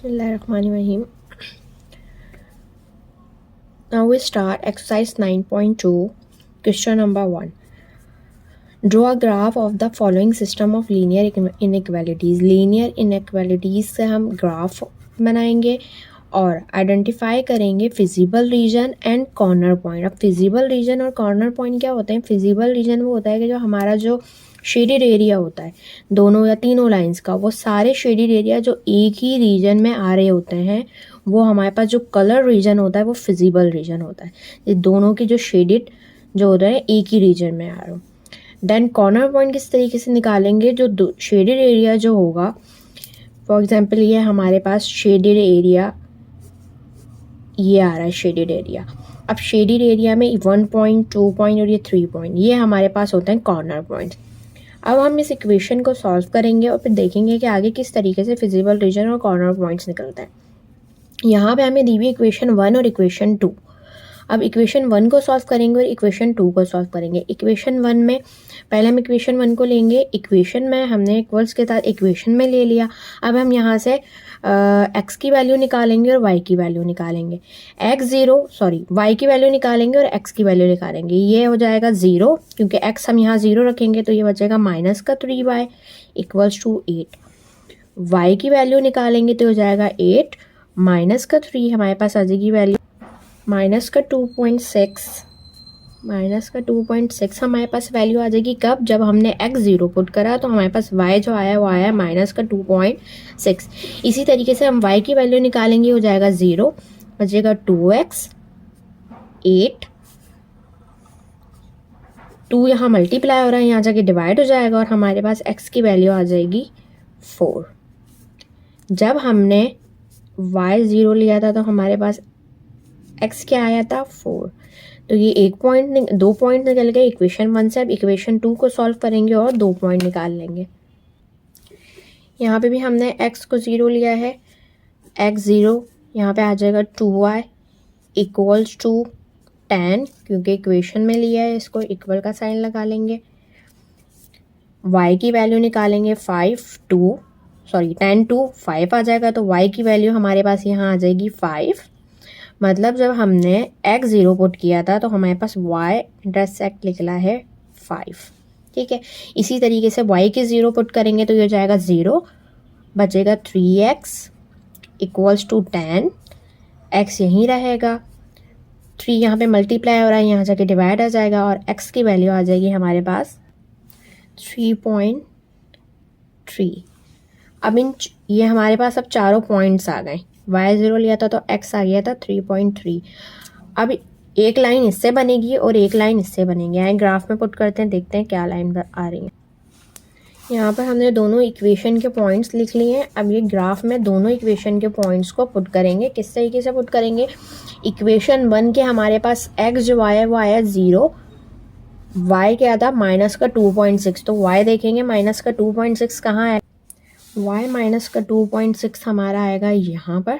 Bismillahirrahmanirrahim. Now we start exercise 9.2, question number 1. Draw a graph of the following system of linear inequalities. Linear inequalities से हम graph बनाएंगे और identify करेंगे feasible region and corner point. अब feasible region और corner point क्या होते हैं? फिजिबल रीजन वो होता है कि जो हमारा जो शेडेड एरिया होता है दोनों या तीनों लाइंस का, वो सारे शेडेड एरिया जो एक ही रीजन में आ रहे होते हैं, वो हमारे पास जो कलर रीजन होता है वो फिजिबल रीजन होता है. ये दोनों के जो शेडेड जो होता है एक ही रीजन में आ रहे हो. देन कॉर्नर पॉइंट किस तरीके से निकालेंगे? जो शेडेड एरिया जो होगा, फॉर एग्जांपल ये हमारे पास शेडेड एरिया ये आ रहा है शेडेड एरिया. अब शेडेड एरिया में 1 पॉइंट 2 पॉइंट और ये 3 पॉइंट ये हमारे पास होते हैं कॉर्नर पॉइंट. अब हम इस इक्वेशन को सॉल्व करेंगे और फिर देखेंगे कि आगे किस तरीके से फिजिबल रीजन और कॉर्नर पॉइंट्स निकलते हैं. यहाँ पे हमें दी हुई इक्वेशन 1 और इक्वेशन 2. अब इक्वेशन 1 को सॉल्व करेंगे और इक्वेशन 2 को सॉल्व करेंगे. इक्वेशन 1 में पहले हम इक्वेशन 1 को लेंगे. इक्वेशन में हमने इक्वल्स के साथ इक्वेशन में ले लिया. अब हम यहाँ से x की वैल्यू निकालेंगे और y की वैल्यू निकालेंगे. y की वैल्यू निकालेंगे और x की वैल्यू निकालेंगे. ये हो जाएगा 0, क्योंकि x हम यहाँ 0 रखेंगे तो ये बचेगा -3y इक्वल्स टू 8. y की वैल्यू निकालेंगे तो हो जाएगा 8 -3 हमारे पास आ जाएगी वैल्यू -2.6 हमारे पास वैल्यू आ जाएगी. कब? जब हमने x 0 पुट करा तो हमारे पास y जो आया वो आया -2.6. इसी तरीके से हम y की वैल्यू निकालेंगे, हो जाएगा 0, बचेगा 2x 8. 2 यहाँ मल्टीप्लाई हो रहा है, यहाँ जाके डिवाइड हो जाएगा और हमारे पास x की वैल्यू आ जाएगी 4. जब हमने y 0 लिया था तो हमारे पास x क्या आया था? 4. तो ये 2 पॉइंट निकल गए इक्वेशन 1 से. अब इक्वेशन 2 को सॉल्व करेंगे और 2 पॉइंट निकाल लेंगे. यहाँ पे भी हमने x को 0 लिया है. x 0 यहाँ पे आ जाएगा 2y इक्वल्स टू 10, क्योंकि इक्वेशन में लिया है, इसको इक्वल का साइन लगा लेंगे. y की वैल्यू निकालेंगे 10 to 5 आ जाएगा, तो y की वैल्यू हमारे पास यहाँ आ जाएगी 5. मतलब जब हमने x 0 पुट किया था तो हमारे पास y इंटरसेक्ट निकला है 5. ठीक है. इसी तरीके से y की 0 पुट करेंगे तो ये हो जाएगा 0, बचेगा 3x इक्वल्स टू 10. x यहीं रहेगा, 3 यहाँ पे मल्टीप्लाई हो रहा है, यहाँ जाके डिवाइड आ जाएगा और x की वैल्यू आ जाएगी हमारे पास 3.3. अब ये हमारे पास अब चारों पॉइंट्स आ गए. y 0 लिया था तो x आ गया था 3.3. अब एक लाइन इससे बनेगी और एक लाइन इससे बनेगी. आए ग्राफ में पुट करते हैं, देखते हैं क्या लाइन आ रही है. यहाँ पर हमने दोनों इक्वेशन के पॉइंट्स लिख लिए हैं. अब ये ग्राफ में दोनों इक्वेशन के पॉइंट्स को पुट करेंगे. किस तरीके से पुट करेंगे? इक्वेशन 1 के हमारे पास x जो आया वो आया 0, y क्या था? -2.6. तो y देखेंगे -2.6 कहाँ है? y -2.6 हमारा आएगा यहाँ पर.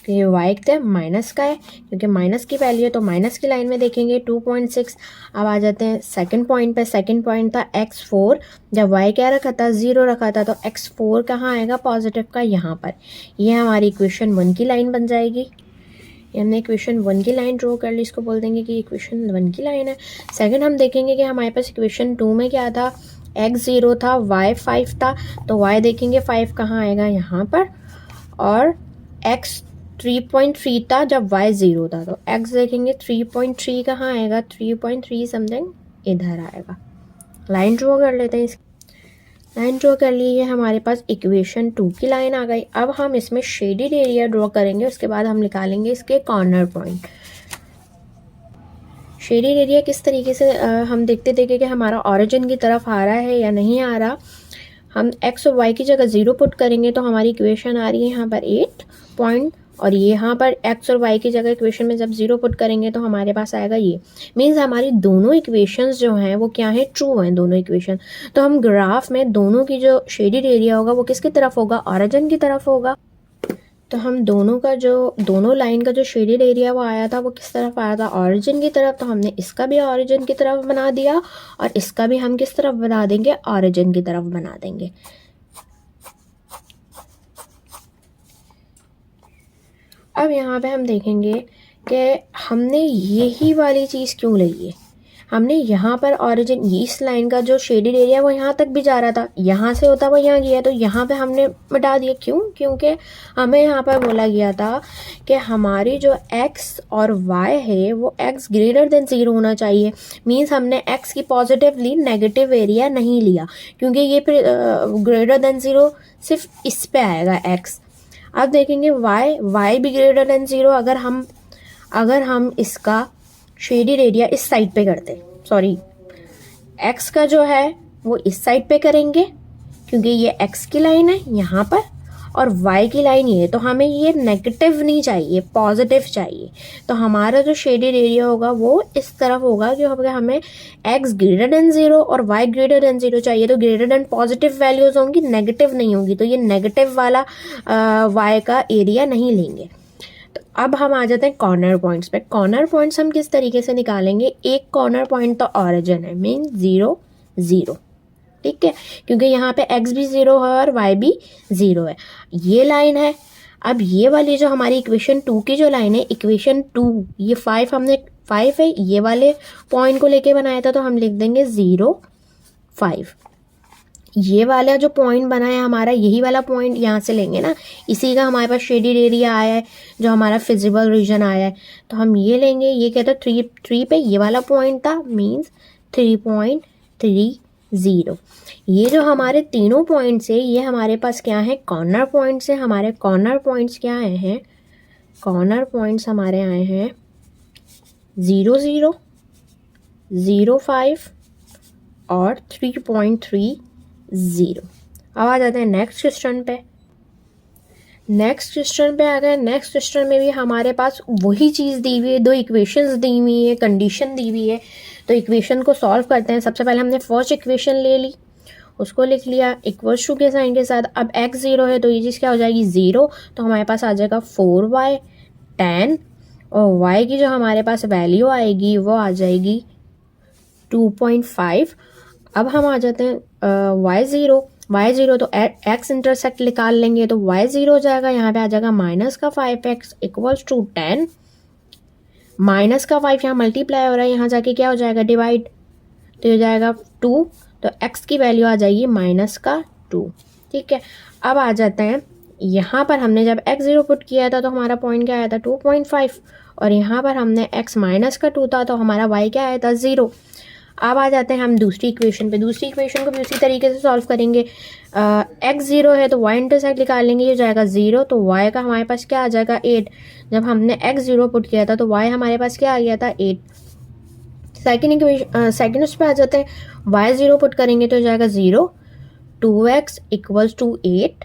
तो ये y थे माइनस का है, क्योंकि माइनस की वैल्यू है तो माइनस की लाइन में देखेंगे 2.6. अब आ जाते हैं सेकंड पॉइंट पे. सेकंड पॉइंट था x4. जब y क्या रखा था? 0 रखा था, तो x4 कहाँ आएगा पॉजिटिव का? यहाँ पर. ये हमारी इक्वेशन 1 की लाइन बन जाएगी. हमने इक्वेशन 1 की लाइन ड्रॉ कर ली, इसको बोल देंगे कि इक्वेशन 1 की लाइन है. सेकंड हम देखेंगे कि हमारे पास इक्वेशन 2 में क्या था? x 0 था, y 5 था, तो y देखेंगे 5 कहाँ आएगा? यहाँ पर. और x 3.3 था जब y 0 था, तो x देखेंगे 3.3 कहाँ आएगा? 3.3 समथिंग इधर आएगा. लाइन ड्रॉ कर लेते हैं. लाइन ड्रॉ कर ली है, हमारे पास इक्वेशन 2 की लाइन आ गई. अब हम इसमें शेडेड एरिया ड्रॉ करेंगे, उसके बाद हम निकालेंगे इसके कॉर्नर पॉइंट. शेडेड एरिया किस तरीके से हम देखते देखें कि हमारा ऑरिजिन की तरफ आ रहा है या नहीं आ रहा. हम x और y की जगह 0 पुट करेंगे तो हमारी इक्वेशन आ रही है यहाँ पर 8 पॉइंट, और ये यहाँ पर x और y की जगह इक्वेशन में जब 0 पुट करेंगे तो हमारे पास आएगा ये. मीन्स हमारी दोनों इक्वेशंस जो हैं वो क्या है? ट्रू हैं दोनों इक्वेशन. तो हम ग्राफ में दोनों की जो शेडेड एरिया होगा वो किसकी तरफ होगा? ऑरिजिन की तरफ होगा. तो हम दोनों लाइन का जो शेडेड एरिया वो आया था वो किस तरफ आया था? ऑरिजिन की तरफ. तो हमने इसका भी ऑरिजिन की तरफ बना दिया और इसका भी हम किस तरफ बना देंगे? ऑरिजिन की तरफ बना देंगे. अब यहाँ पे हम देखेंगे कि हमने यही वाली चीज़ क्यों ली है। हमने यहाँ पर ऑरिजिन, इस लाइन का जो शेडेड एरिया वो यहाँ तक भी जा रहा था, यहाँ से होता हुआ यहाँ गया, तो यहाँ पे हमने मिटा दिया। क्यों? क्योंकि हमें यहाँ पर बोला गया था कि हमारी जो x और y है वो x ग्रेटर देन 0 होना चाहिए। मीन्स हमने x की पॉजिटिवली नेगेटिव एरिया नहीं लिया, क्योंकि ये फिर ग्रेटर देन 0 सिर्फ इस पे आएगा x। अब देखेंगे y भी ग्रेटर देन 0 अगर हम इसका शेडेड एरिया इस साइड पे करते, सॉरी x का जो है वो इस साइड पे करेंगे, क्योंकि ये x की लाइन है यहाँ पर और y की लाइन ये है, तो हमें ये नेगेटिव नहीं चाहिए, पॉजिटिव चाहिए। तो हमारा जो शेडेड एरिया होगा वो इस तरफ होगा, क्योंकि हमें x ग्रेटर देन 0 और y ग्रेटर देन 0 चाहिए। तो ग्रेटर देन पॉजिटिव वैल्यूज होंगी, नेगेटिव नहीं होगी, तो ये नेगेटिव वाला y का एरिया नहीं लेंगे। तो अब हम आ जाते हैं कॉर्नर पॉइंट्स पे। कॉर्नर पॉइंट्स हम किस तरीके से निकालेंगे? एक कॉर्नर पॉइंट तो ऑरिजिन है, मीन 0 0, ठीक है, क्योंकि यहाँ पे x भी 0 है और y भी 0 है, ये लाइन है। अब ये वाली जो हमारी इक्वेशन 2 की जो लाइन है, इक्वेशन 2, ये 5 हमने 5 है, ये वाले पॉइंट को लेके बनाया था, तो हम लिख देंगे 0 5। ये वाला जो पॉइंट बना है हमारा, यही वाला पॉइंट यहाँ से लेंगे ना, इसी का हमारे पास शेडेड एरिया आया है, जो हमारा फिजिबल रीजन आया है, तो हम ये लेंगे। ये कहते हैं 3 पे ये वाला पॉइंट था, मीन्स 3.30। ये जो हमारे तीनों पॉइंट्स है ये हमारे पास क्या है? कॉर्नर पॉइंट्स है। हमारे कॉर्नर पॉइंट्स क्या आए हैं? कॉर्नर पॉइंट्स हमारे आए हैं 0 0 0 5 और 3.30। अब आ जाते हैं नेक्स्ट क्वेश्चन पे। नेक्स्ट क्वेश्चन पे आ गए। नेक्स्ट क्वेश्चन में भी हमारे पास वही चीज़ दी हुई है, दो इक्वेशंस दी हुई है, कंडीशन दी हुई है। तो इक्वेशन को सॉल्व करते हैं। सबसे पहले हमने फर्स्ट इक्वेशन ले ली, उसको लिख लिया इक्वल्स टू के साइन के साथ। अब x 0 है तो ये चीज़ क्या हो जाएगी? 0। तो हमारे पास आ जाएगा 4y tan, और y की जो हमारे पास वैल्यू आएगी वो आ जाएगी 2.5। अब हम आ जाते हैं y 0 तो x इंटरसेक्ट निकाल लेंगे, तो y 0 हो जाएगा, यहाँ पे आ जाएगा माइनस का 5x इक्वल्स टू 10। माइनस का 5 यहाँ मल्टीप्लाई हो रहा है, यहाँ जाके क्या हो जाएगा? डिवाइड, तो ये हो जाएगा 2, तो x की वैल्यू आ जाएगी माइनस का 2, ठीक है। अब आ जाते हैं यहाँ पर हमने जब x 0 पुट किया था तो हमारा पॉइंट क्या आया था? 2.5, और यहाँ पर हमने x माइनस का 2 था तो हमारा y क्या आया था? 0। अब आ जाते हैं हम दूसरी इक्वेशन पे। दूसरी इक्वेशन को भी उसी तरीके से सॉल्व करेंगे। x 0 है तो y इंटरसेक्ट निकाल लेंगे, ये हो जाएगा 0, तो y का हमारे पास क्या आ जाएगा? 8। जब हमने x 0 पुट किया था तो y हमारे पास क्या आ गया था? 8। सेकेंड उस पर आ जाते हैं। y 0 पुट करेंगे तो हो जाएगा 0, 2x इक्वल्स टू 8।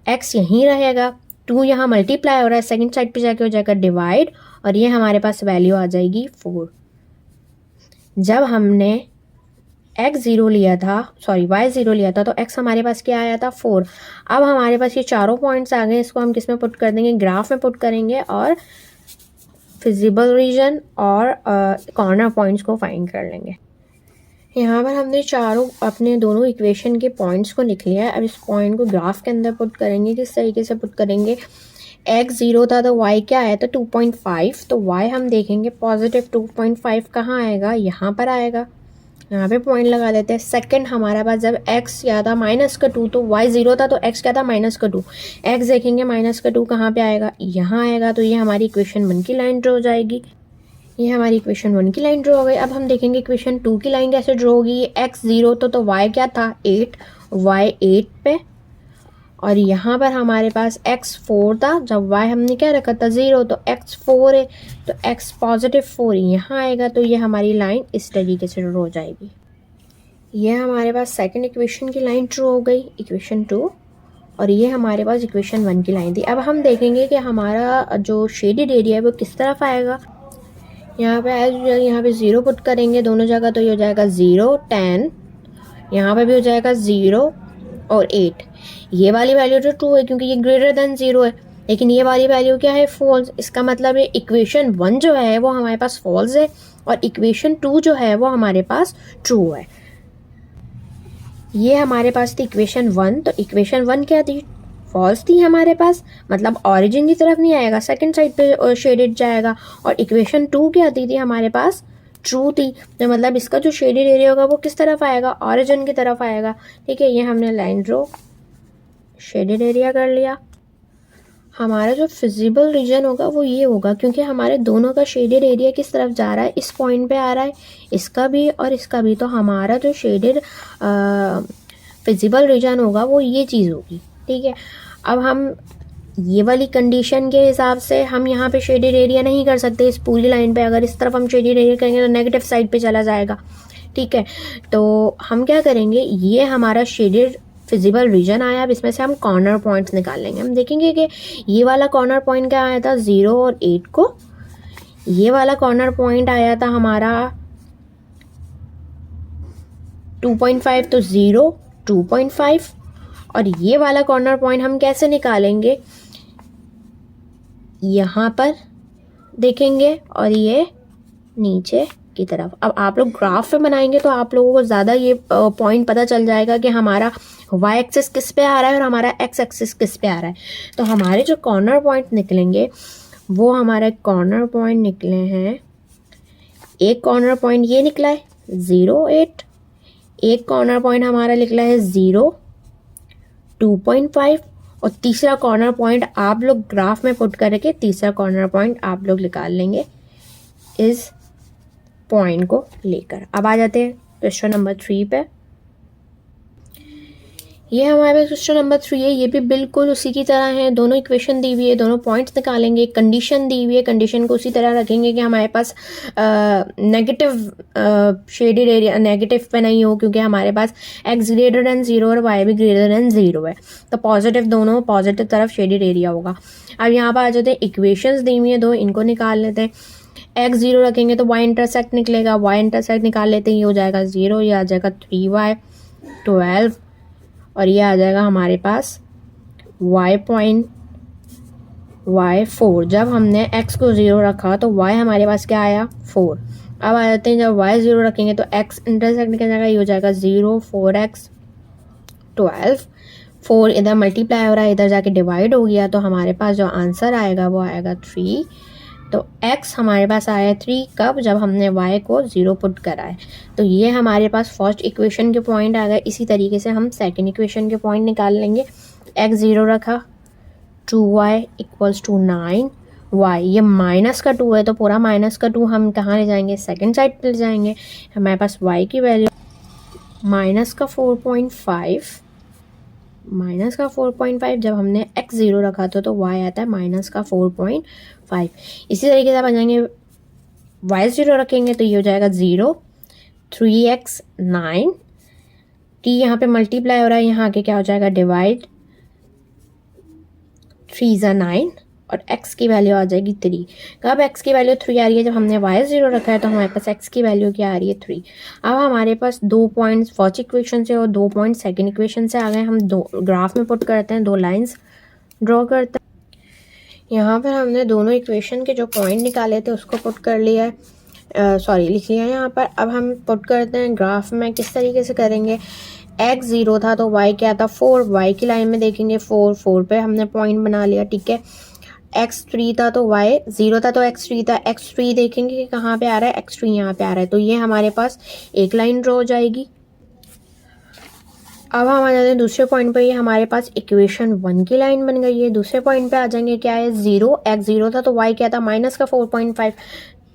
x यहीं रहेगा, 2 यहाँ मल्टीप्लाई हो रहा है, सेकेंड साइड पे जाके हो जाएगा डिवाइड, और ये हमारे पास वैल्यू आ जाएगी 4। जब हमने y 0 लिया था तो x हमारे पास क्या आया था? 4। अब हमारे पास ये चारों पॉइंट्स आ गए, इसको हम किस में पुट कर देंगे? ग्राफ में पुट करेंगे, और फिजिबल रीजन और कॉर्नर पॉइंट्स को फाइंड कर लेंगे। यहाँ पर हमने चारों अपने दोनों इक्वेशन के पॉइंट्स को लिख लिया है। अब इस पॉइंट को ग्राफ के अंदर पुट करेंगे। किस तरीके से पुट करेंगे? x 0 था तो y क्या आया था? 2.5, तो y हम देखेंगे पॉजिटिव 2.5 कहाँ आएगा? यहाँ पर आएगा, यहाँ पे पॉइंट लगा देते हैं। सेकंड हमारे पास जब x क्या था? माइनस का 2, तो y 0 था तो x क्या था? माइनस का 2। x देखेंगे माइनस का 2 कहाँ पे आएगा? यहाँ आएगा, तो ये हमारी इक्वेशन 1 की लाइन ड्रॉ हो जाएगी। ये हमारी इक्वेशन 1 की लाइन ड्रॉ हो गई। अब हम देखेंगे इक्वेशन 2 की लाइन कैसे ड्रॉ होगी। x 0 तो y क्या था? 8, y 8 पे, और यहाँ पर हमारे पास x 4 था, जब y हमने क्या रखा था? 0, तो x 4 है, तो x पॉजिटिव 4 यहाँ आएगा, तो ये हमारी लाइन इस तरीके से ड्रॉ हो जाएगी। ये हमारे पास सेकंड इक्वेशन की लाइन ड्रॉ हो गई, इक्वेशन 2, और ये हमारे पास इक्वेशन 1 की लाइन थी। अब हम देखेंगे कि हमारा जो शेडेड एरिया है वो किस तरफ आएगा। यहाँ पे यहाँ पे 0 पुट करेंगे दोनों जगह, तो ये हो जाएगा 0 10, यहाँ पे भी हो जाएगा 0 और 8। ये वाली वैल्यू जो 2 है, क्योंकि ये ग्रेटर देन 0 है, लेकिन ये वाली वैल्यू क्या है? फॉल्स। इसका मतलब है इक्वेशन 1 जो है वो हमारे पास फॉल्स है, और इक्वेशन 2 जो है वो हमारे पास ट्रू है। ये हमारे पास थी इक्वेशन 1, तो इक्वेशन 1 क्या थी? फॉल्स थी हमारे पास, मतलब ऑरिजिन की तरफ नहीं आएगा, सेकंड साइड पे शेडेड जाएगा। और इक्वेशन 2 क्या आती थी हमारे पास, ट्रू थी। तो मतलब इसका जो शेडेड एरिया होगा वो किस तरफ आएगा, ऑरिजिन की तरफ आएगा। ठीक है, ये हमने लाइन ड्रॉ, शेडेड एरिया कर लिया। हमारा जो फिजिबल रीजन होगा वो ये होगा, क्योंकि हमारे दोनों का शेडेड एरिया किस तरफ जा रहा है, इस पॉइंट पे आ रहा है, इसका भी और इसका भी। तो हमारा जो शेडेड फिजिबल रीजन होगा वो ये चीज़ होगी। ठीक है, अब हम ये वाली कंडीशन के हिसाब से हम यहाँ पे शेडेड एरिया नहीं कर सकते इस पूरी लाइन पे। अगर इस तरफ हम शेडेड एरिया करेंगे तो नेगेटिव साइड पे चला जाएगा। ठीक है, तो हम क्या करेंगे, ये हमारा शेडेड फिजिबल रीजन आया, अब इसमें से हम कॉर्नर पॉइंट्स निकाल लेंगे। हम देखेंगे कि ये वाला कॉर्नर पॉइंट क्या आया था, 0 और 8 को। ये वाला कॉर्नर पॉइंट आया था हमारा 2.5, तो 0 2.5। और ये वाला कॉर्नर पॉइंट हम कैसे निकालेंगे, यहाँ पर देखेंगे और ये नीचे की तरफ। अब आप लोग ग्राफ में बनाएंगे तो आप लोगों को ज़्यादा ये पॉइंट पता चल जाएगा कि हमारा वाई एक्सिस किस पे आ रहा है और हमारा एक्स एक्सिस किस पे आ रहा है। तो हमारे जो कॉर्नर पॉइंट निकलेंगे वो हमारे कॉर्नर पॉइंट निकले हैं, एक कॉर्नर पॉइंट ये निकला है 0 8, एक कॉर्नर पॉइंट हमारा निकला है 0 2.5, और तीसरा कॉर्नर पॉइंट आप लोग ग्राफ में पुट करके तीसरा कॉर्नर पॉइंट आप लोग निकाल लेंगे इस पॉइंट को लेकर। अब आ जाते हैं क्वेश्चन नंबर 3 पे। ये हमारे क्वेश्चन नंबर 3 है, ये भी बिल्कुल उसी की तरह है। दोनों इक्वेशन दी हुई है, दोनों पॉइंट्स निकालेंगे, कंडीशन दी हुई है, कंडीशन को उसी तरह रखेंगे कि हमारे पास नेगेटिव शेडेड एरिया नेगेटिव पे नहीं हो, क्योंकि हमारे पास x ग्रेटर देन 0 और y भी ग्रेटर देन 0 है। तो पॉजिटिव, दोनों पॉजिटिव तरफ शेडेड एरिया होगा। अब यहाँ पर आ जाते हैं, इक्वेशंस दी हुई है दो, इनको निकाल लेते हैं। x 0 रखेंगे तो y इंटरसेक्ट निकलेगा, y इंटरसेक्ट निकाल लेते हैं, ये हो जाएगा 0, ये आ जाएगा 3y 12, और ये आ जाएगा हमारे पास y पॉइंट y 4। जब हमने x को 0 रखा तो y हमारे पास क्या आया 4। अब आ जाते हैं, जब y 0 रखेंगे तो x इंटरसेक्ट निकल जाएगा, ये हो जाएगा 0 4x 12, 4 इधर मल्टीप्लाई हो रहा है, इधर जाके डिवाइड हो गया, तो हमारे पास जो आंसर आएगा वो आएगा 3। तो x हमारे पास आया 3, कब, जब हमने y को 0 पुट करा है। तो ये हमारे पास फर्स्ट इक्वेशन के पॉइंट आ गए। इसी तरीके से हम सेकंड इक्वेशन के पॉइंट निकाल लेंगे। x 0 रखा, 2y इक्वल्स टू 9, y ये माइनस का 2 है तो पूरा माइनस का 2 हम कहाँ ले जाएंगे, सेकंड साइड पे ले जाएंगे। हमारे पास y की वैल्यू माइनस का 4.5, माइनस का 4.5, जब हमने x 0 रखा था तो y आता है माइनस का 4.5। इसी तरीके से आप आ जाएंगे, y 0 रखेंगे तो ये हो जाएगा 0 3x 9, t यहाँ पे मल्टीप्लाई हो रहा है, यहाँ आके क्या हो जाएगा डिवाइड, 3 ज़ा 9, और x की वैल्यू आ जाएगी 3। कब x की वैल्यू 3 आ रही है, जब हमने y 0 रखा है तो हमारे पास x की वैल्यू क्या आ रही है 3। अब हमारे पास 2 पॉइंट्स फर्स्ट इक्वेशन से और 2 पॉइंट सेकंड इक्वेशन से आ गए। हम दो ग्राफ में पुट करते हैं, 2 लाइंस ड्रॉ करते हैं। यहाँ पर हमने दोनों इक्वेशन के जो पॉइंट निकाले थे उसको पुट कर लिया है, सॉरी लिख लिया है यहाँ पर। अब हम पुट करते हैं ग्राफ में, किस तरीके से करेंगे, x 0 था तो y क्या था 4, y की लाइन में देखेंगे 4 4 पे हमने पॉइंट बना लिया। ठीक है, x 3 था तो y 0 था तो x 3 था, x 3 देखेंगे कि कहाँ पे आ रहा है, x 3 यहाँ पे आ रहा है, तो ये हमारे पास एक लाइन ड्रॉ हो जाएगी। अब हम आ जाते हैं दूसरे पॉइंट पे, ये हमारे पास इक्वेशन 1 की लाइन बन गई है। दूसरे पॉइंट पे आ जाएंगे, क्या है 0, x 0 था तो y क्या था माइनस का 4.5,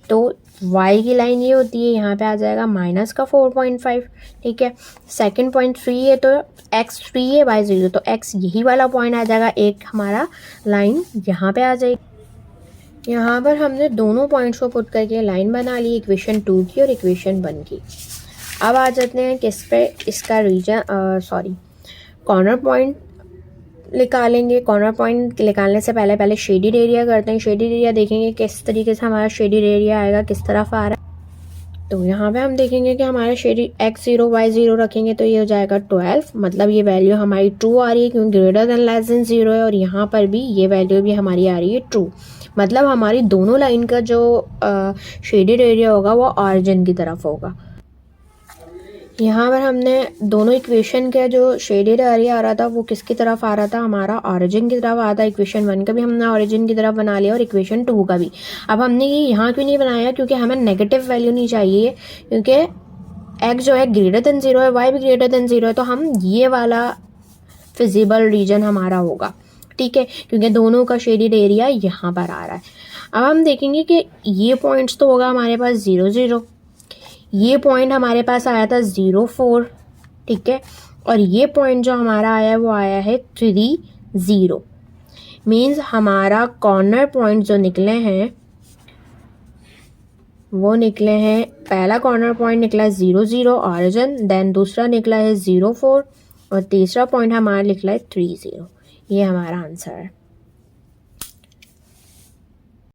तो y की लाइन ये होती है, यहाँ पे आ जाएगा माइनस का 4.5। ठीक है, सेकंड पॉइंट 3 है तो x 3 है y 0, तो x यही वाला पॉइंट आ जाएगा, एक हमारा लाइन यहाँ पे आ जाएगी। यहाँ पर हमने दोनों पॉइंट्स को पुट करके लाइन बना ली, इक्वेशन 2 की और इक्वेशन 1 की। अब आ जाते हैं किस पे, इसका रीजन कॉर्नर पॉइंट निकालेंगे। कॉर्नर पॉइंट निकालने से पहले शेडेड एरिया करते हैं। शेडेड एरिया देखेंगे किस तरीके से हमारा शेडेड एरिया आएगा, किस तरफ आ रहा है। तो यहाँ पे हम देखेंगे कि हमारा शेडेड x 0 y 0 रखेंगे तो ये हो जाएगा 12, मतलब ये वैल्यू हमारी ट्रू आ रही है क्योंकि ग्रेटर देन लेस देन 0 है, और यहाँ पर भी ये वैल्यू भी हमारी आ रही है ट्रू, मतलब हमारी दोनों लाइन का जो शेडेड एरिया होगा वो ऑरिजिन की तरफ होगा। यहाँ पर हमने दोनों इक्वेशन का जो शेडेड एरिया आ रहा था वो किसकी तरफ आ रहा था, हमारा ऑरिजिन की तरफ आ रहा था। इक्वेशन 1 का भी हमने ऑरिजिन की तरफ बना लिया और इक्वेशन 2 का भी। अब हमने ये यहाँ क्यों नहीं बनाया, क्योंकि हमें नेगेटिव वैल्यू नहीं चाहिए, क्योंकि एक्स जो है ग्रेटर देन 0 है, वाई भी ग्रेटर देन 0 है, तो हम ये वाला फिजिबल रीजन हमारा होगा, ठीक है, क्योंकि दोनों का शेडेड एरिया यहाँ पर आ रहा है। अब हम देखेंगे कि ये पॉइंट्स तो होगा हमारे पास 0 0, ये पॉइंट हमारे पास आया था 0 4, ठीक है, और ये पॉइंट जो हमारा आया है वो आया है 3 0। मीन्स हमारा कॉर्नर पॉइंट जो निकले हैं वो निकले हैं, पहला कॉर्नर पॉइंट निकला 0 0 ऑरिजिन, देन दूसरा निकला है 0 4 और तीसरा पॉइंट हमारा निकला है 3 0। ये हमारा आंसर है।